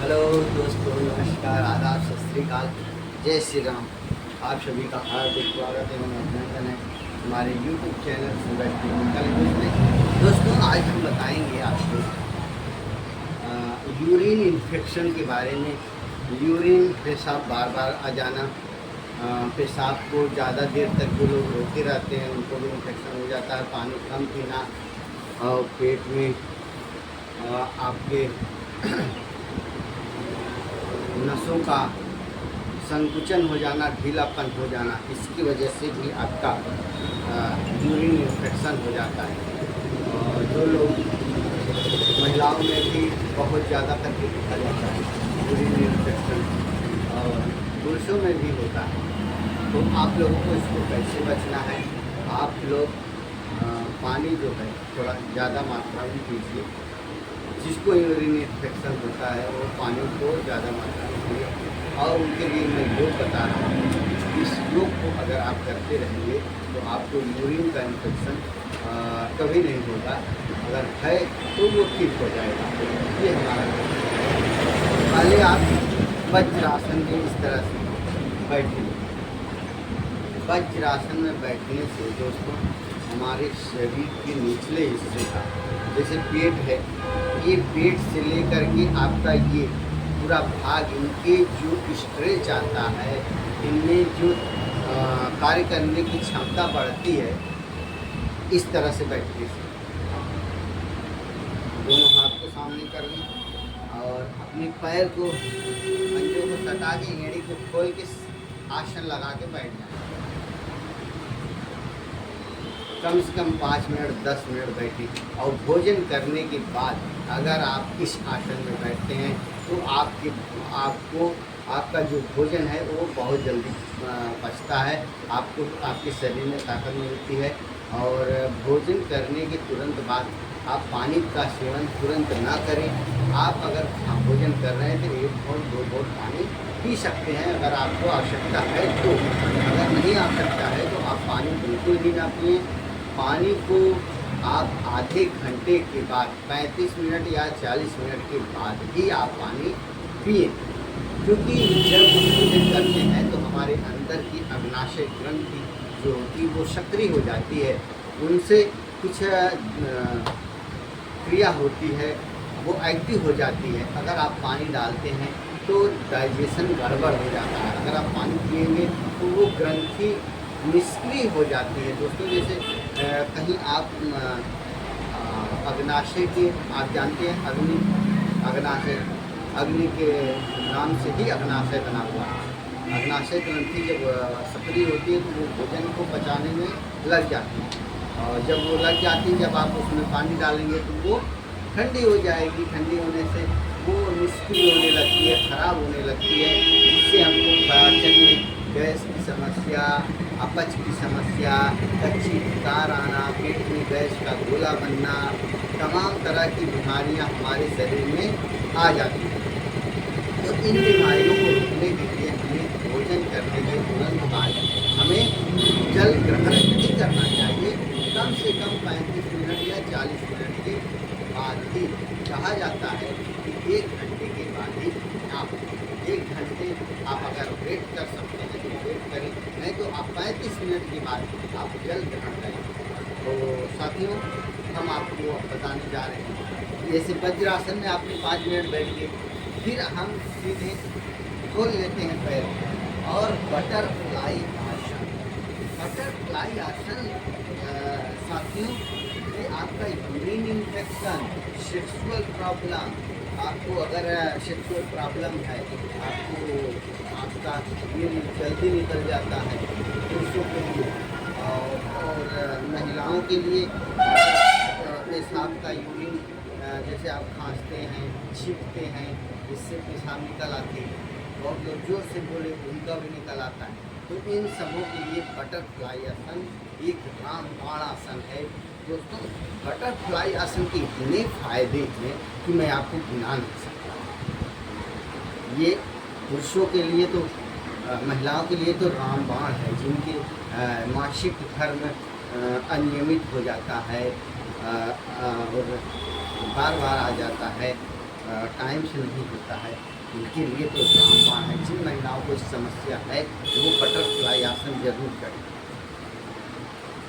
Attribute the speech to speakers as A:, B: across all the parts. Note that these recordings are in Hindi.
A: हेलो दोस्तों, नमस्कार, आदाब, सत श्री अकाल, जय श्री राम। आप सभी का हार्दिक स्वागत एवं अभिनंदन है हमारे YouTube चैनल सूरज टेक्निकल न्यूज़ में। दोस्तों, आज हम बताएंगे आपको यूरिन इन्फेक्शन के बारे में। यूरिन पेशाब बार बार आ जाना, पेशाब को ज़्यादा देर तक जो लोग रोके रहते हैं उनको भी इन्फेक्शन हो जाता है। पानी कम पीना और पेट में आपके नसों का संकुचन हो जाना, ढीलापन हो जाना, इसकी वजह से भी आपका यूरिन इन्फेक्शन हो जाता है। और जो लोग महिलाओं में भी बहुत ज़्यादा करके देखा जाता है यूरिन इन्फेक्शन, और पुरुषों में भी होता है। तो आप लोगों को इसको कैसे बचना है? आप लोग पानी जो है थोड़ा ज़्यादा मात्रा में पीजिए। जिसको यूरिन इन्फेक्शन होता है वो पानी को ज़्यादा मात्रा में पिए। और उनके लिए मैं योग बता रहा हूँ, इस योग को अगर आप करते रहेंगे तो आपको यूरिन का इन्फेक्शन कभी नहीं होगा। अगर है तो वो ठीक हो जाएगा। ये हमारा पहले आप वज्रासन में इस तरह से बैठिए। वज्रासन में बैठने से दोस्तों हमारे शरीर के निचले हिस्से का, जैसे पेट है, ये पेट से लेकर के आपका ये पूरा भाग, इनके जो स्ट्रेच आता है, इनमें जो कार्य करने की क्षमता बढ़ती है। इस तरह से बैठने से दोनों हाथ को सामने कर लें और अपने पैर को, पंजों को सटा के, एड़ी को खोल के आसन लगा के बैठ जाएं। कम से कम 5 मिनट 10 मिनट बैठें। और भोजन करने के बाद अगर आप इस आसन में बैठते हैं तो आपका जो भोजन है वो बहुत जल्दी पचता है, आपको आपके शरीर में ताकत मिलती है। और भोजन करने के तुरंत बाद आप पानी का सेवन तुरंत ना करें। आप अगर भोजन कर रहे हैं तो 1 घोट 2 घोट पानी पी सकते हैं अगर आपको आवश्यकता है तो। अगर नहीं आवश्यकता है तो आप पानी बिल्कुल भी ना पिए। पानी को आप आधे घंटे के बाद, 35 मिनट या 40 मिनट के बाद ही आप पानी पिए। क्योंकि जब हम भोजन करते हैं तो हमारे अंदर की अग्नाशय ग्रंथि जो होती है वो सक्रिय हो जाती है, उनसे कुछ क्रिया होती है, वो एक्टिव हो जाती है। अगर आप पानी डालते हैं तो डाइजेशन गड़बड़ हो जाता है। अगर आप पानी पिएंगे तो वो ग्रंथि निष्क्रिय हो जाती है। दोस्तों, जैसे कहीं आप अग्नाशय के, आप जानते हैं अग्नाशय, अग्नि के नाम से ही अग्नाशय बना हुआ है। अग्नाशय ग्रंथि जब सक्रिय होती है तो वो भोजन को पचाने में लग जाती है। और जब वो लग जाती है, जब आप उसमें पानी डालेंगे तो वो ठंडी हो जाएगी। ठंडी होने से वो निष्क्रिय होने लगती है, खराब होने लगती है, जिससे हमको पाचन में गैस की समस्या, अपच की समस्या, कच्ची उतार आना, पेट में गैस का गोला बनना, तमाम तरह की बीमारियां हमारे शरीर में आ जाती हैं। तो इन बीमारियों को रोकने के लिए हमें भोजन करने के तुरंत बाद हमें जल ग्रहण नहीं करना चाहिए। कम से कम 35 मिनट या 40 मिनट के बाद ही, कहा जाता है कि 1 घंटे के बाद ही आप 1 घंटे आप अगर वेट कर सकते हैं तो वेट करें, नहीं तो आप 35 मिनट के बाद आप जल ग्रहण करें। तो साथियों, हम आपको बताने जा रहे हैं, जैसे वज्रासन में आपने 5 मिनट बैठ के, फिर हम सीधे खोल लेते हैं पैर और बटरफ्लाई आसन। बटरफ्लाई आसन साथियों, ये आपका यूरिन इन्फेक्शन, सेक्सुअल प्रॉब्लम, आपको अगर सेक्सुअल प्रॉब्लम है, आपका ये जल्दी निकल जाता है पुरुषों के लिए, और महिलाओं के लिए पेशाब का यूरिन, जैसे आप खांसते हैं, छींकते हैं, इससे पेशाब निकल आते हैं, और जो जोर से बोले उनका भी निकल आता है। तो इन सबों के लिए बटरफ्लाई आसन एक रामबाण आसन है। दोस्तों, बटरफ्लाई आसन के इतने फायदे हैं कि मैं आपको गिना नहीं सकता। ये पुरुषों के लिए तो, महिलाओं के लिए तो रामबाण है, जिनके मासिक धर्म अनियमित हो जाता है और बार बार आ जाता है, टाइम से नहीं होता है, उनके लिए तो रामबाण है। जिन महिलाओं को समस्या है वो बटरफ्लाई आसन जरूर करें।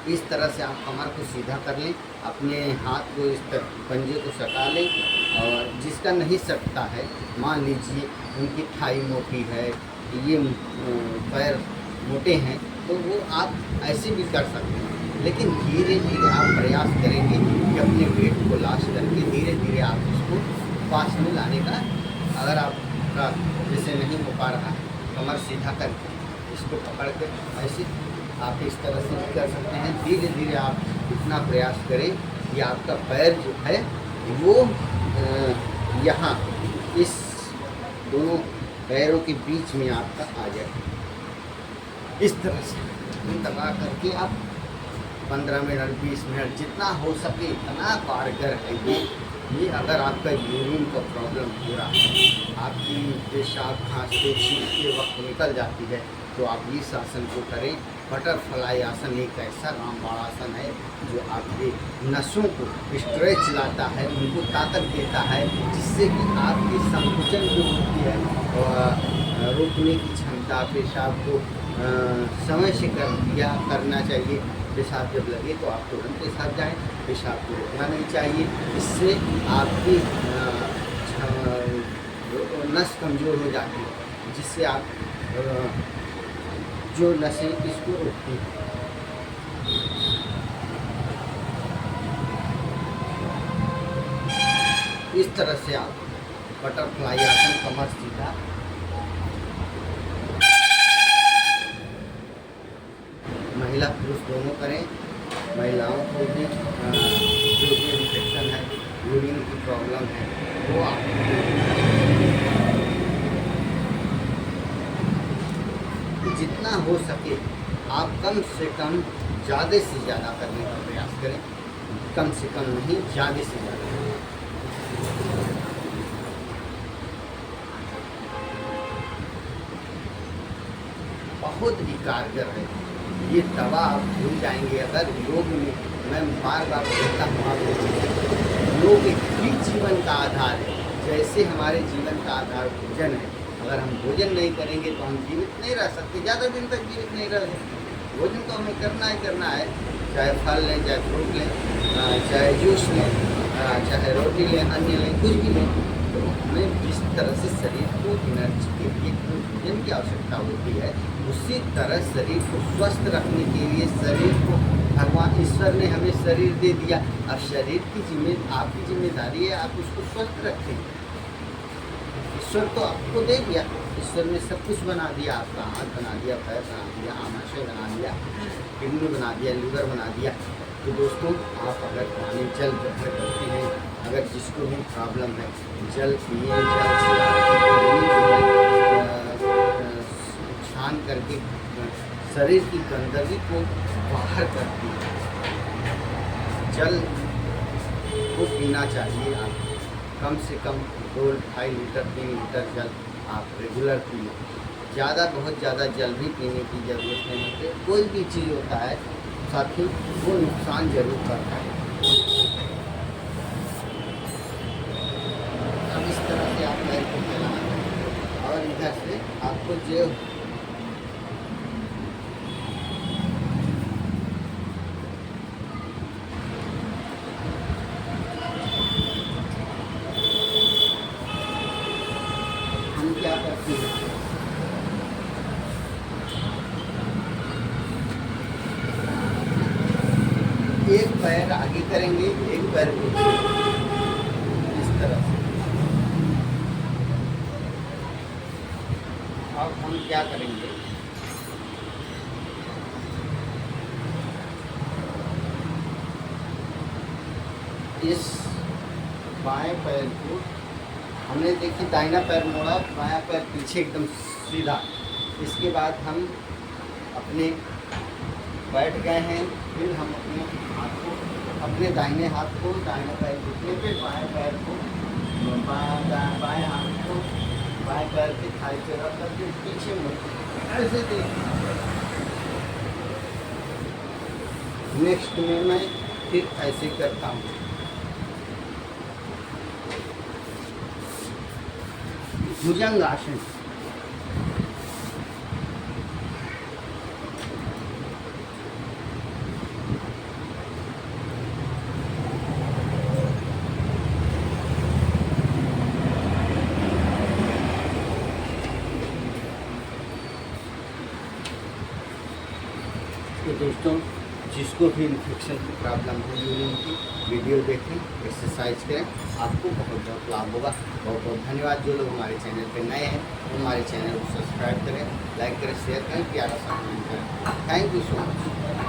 A: इस तरह से आप कमर को सीधा कर लें, अपने हाथ को इस तरह पंजे को सटा लें, और जिसका नहीं सकता है, मान लीजिए उनकी थाई मोटी है, ये पैर मोटे हैं, तो वो आप ऐसे भी कर सकते हैं। लेकिन धीरे धीरे आप प्रयास करेंगे कि अपने वेट को लाश करके धीरे धीरे आप इसको पास में लाने का, अगर आपका जैसे नहीं हो पा रहा है, कमर सीधा करके इसको पकड़ के ऐसे आप इस तरह से भी कर सकते हैं। धीरे धीरे आप इतना प्रयास करें कि आपका पैर जो है वो यहाँ इस दोनों पैरों के बीच में आपका आ जाए। इस तरह से दबा करके आप 15 मिनट 20 मिनट जितना हो सके इतना कारगर है ये। अगर आपका यूरिन का प्रॉब्लम हो रहा है, आपकी पेशाब खांसते छींकते वक्त निकल जाती है, तो आप इस आसन को करें। बटरफ्लाई आसन एक ऐसा रामबाण आसन है जो आपके नसों को स्ट्रेच लाता है, उनको ताकत देता है, जिससे कि आपकी संकुचन जो होती है रोकने की क्षमता, पेशाब को समय से करना चाहिए। पेशाब जब लगे तो आप तुरंत पेशाब जाएँ, पेशाब को रोकना नहीं चाहिए। इससे आपकी नस कमज़ोर हो जाती है, जिससे आप जो नसें इसको रोकती हैं। इस तरह से आप बटरफ्लाई आसन, कमर सीधा, महिला पुरुष दोनों करें। महिलाओं को भी जो भी इन्फेक्शन है, यूरिन की प्रॉब्लम है, वो आप जितना हो सके आप कम से कम ज़्यादा से ज़्यादा करने का प्रयास करें। कम से कम नहीं, ज़्यादा से ज़्यादा। बहुत ही कारगर है ये दवा, आप भूल जाएंगे अगर योग में। मैं बार बार कहता हूँ आपको, योग ही जीवन का आधार है। जैसे हमारे जीवन का आधार भोजन है, अगर हम भोजन नहीं करेंगे तो हम जीवित नहीं रह सकते, ज़्यादा दिन तक जीवित नहीं रह सकते। भोजन तो हमें करना है, चाहे फल लें, चाहे फ्रूट लें, चाहे जूस लें, चाहे रोटी लें, अन्य लें, कुछ भी लें। तो हमें जिस तरह से शरीर को एनर्जी के लिए भोजन की आवश्यकता होती है, उसी तरह शरीर को स्वस्थ रखने के लिए शरीर को भगवान ईश्वर ने हमें शरीर दे दिया। अब शरीर की आपकी जिम्मेदारी है, आप उसको स्वस्थ रखें। ईश्वर तो आपको दे दिया, ईश्वर ने सब कुछ बना दिया, आपका हाथ बना दिया, पैर बना दिया, आमाशय बना दिया, किडनी बना दिया, लीवर बना दिया। तो दोस्तों, आप अगर पानी जल ग्रहण करते हैं, अगर जिसको भी प्रॉब्लम है, जल पिए, जल से छान करके शरीर की गंदगी को बाहर करती है। जल को पीना चाहिए आप, कम से कम 2-2.5 लीटर 3 लीटर जल आप रेगुलर पिए। ज़्यादा बहुत ज़्यादा जल भी पीने की ज़रूरत नहीं है। कोई भी चीज़ होता है साथी, वो नुकसान जरूर करता है। अब इस तरह से आप पैर को फैलाएं और इधर से आपको जो हम क्या करते हैं, एक पैर आगे करेंगे, एक पैर पीछे, इस तरह से। अब हम क्या करेंगे, इस बाएं पैर को हमने देखिए दाहिना पैर मोड़ा, बायां पैर पीछे एकदम सीधा। इसके बाद हम अपने बैठ गए हैं, फिर हम अपने हाथ को, अपने दाहिने हाथ को दाहिने पैर घुटने पे, बाएं पैर को बाएं हाथ को बाएं पैर के थाई पे रख करके पीछे मुड़ ऐसे देखिए। नेक्स्ट में मैं फिर ऐसे करता हूँ। भुजंग आसन। तो दोस्तों, जिसको भी इन्फेक्शन की प्रॉब्लम हो यूरिन की, वीडियो देखें, एक्सरसाइज करें, आपको बहुत बहुत लाभ होगा। बहुत बहुत धन्यवाद। जो लोग हमारे चैनल पे नए हैं वो हमारे चैनल को सब्सक्राइब करें, लाइक करें, शेयर करें, प्यारा सा कमेंट करें। Thank you so much.